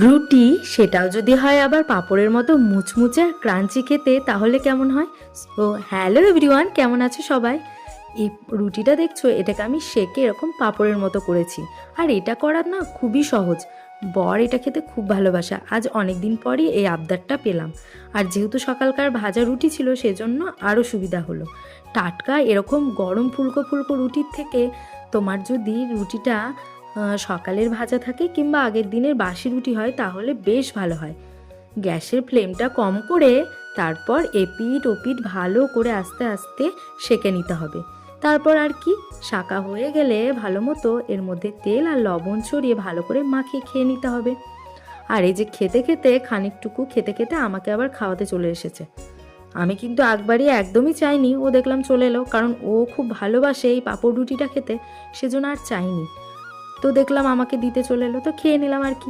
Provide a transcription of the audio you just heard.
রুটি, সেটাও যদি হয় আবার পাঁপড়ের মতো মুচমুচে আর ক্রাঞ্চি খেতে, তাহলে কেমন হয়? সো হ্যালো এভরিওয়ান, কেমন আছো সবাই? এই রুটিটা দেখছো, এটাকে আমি সেকে এরকম পাঁপড়ের মতো করেছি। আর এটা করার না খুবই সহজ। বর এটা খেতে খুব ভালোবাসে। আজ অনেক দিন পরই এই আবদারটা পেলাম। আর যেহেতু সকালকার ভাজা রুটি ছিল, সেজন্য আরও সুবিধা হলো। টাটকা এরকম গরম ফুলকো ফুলকো রুটির থেকে তোমার যদি রুটিটা সকালের ভাজা থাকে কিংবা আগের দিনের বাসি রুটি হয়, তাহলে বেশ ভালো হয়। গ্যাসের ফ্লেমটা কম করে তারপর এপিঠ ওপিঠ ভালো করে আস্তে আস্তে সেঁকে নিতে হবে। তারপর আর কি, শাঁকা হয়ে গেলে ভালো মতো এর মধ্যে তেল আর লবণ ছড়িয়ে ভালো করে মাখিয়ে খেয়ে নিতে হবে। আর এই যে খেতে খেতে খানিকটুকু খেতে খেতে আমাকে আবার খাওয়াতে চলে এসেছে। আমি কিন্তু একবারই একদমই চাইনি, ও দেখলাম চলে এলো, কারণ ও খুব ভালোবাসে এই পাঁপড় রুটিটা খেতে, সেজন্য আর চাইনি। তো দেখলাম আমাকে দিতে চলে এলো, তো খেয়ে নিলাম আর কি।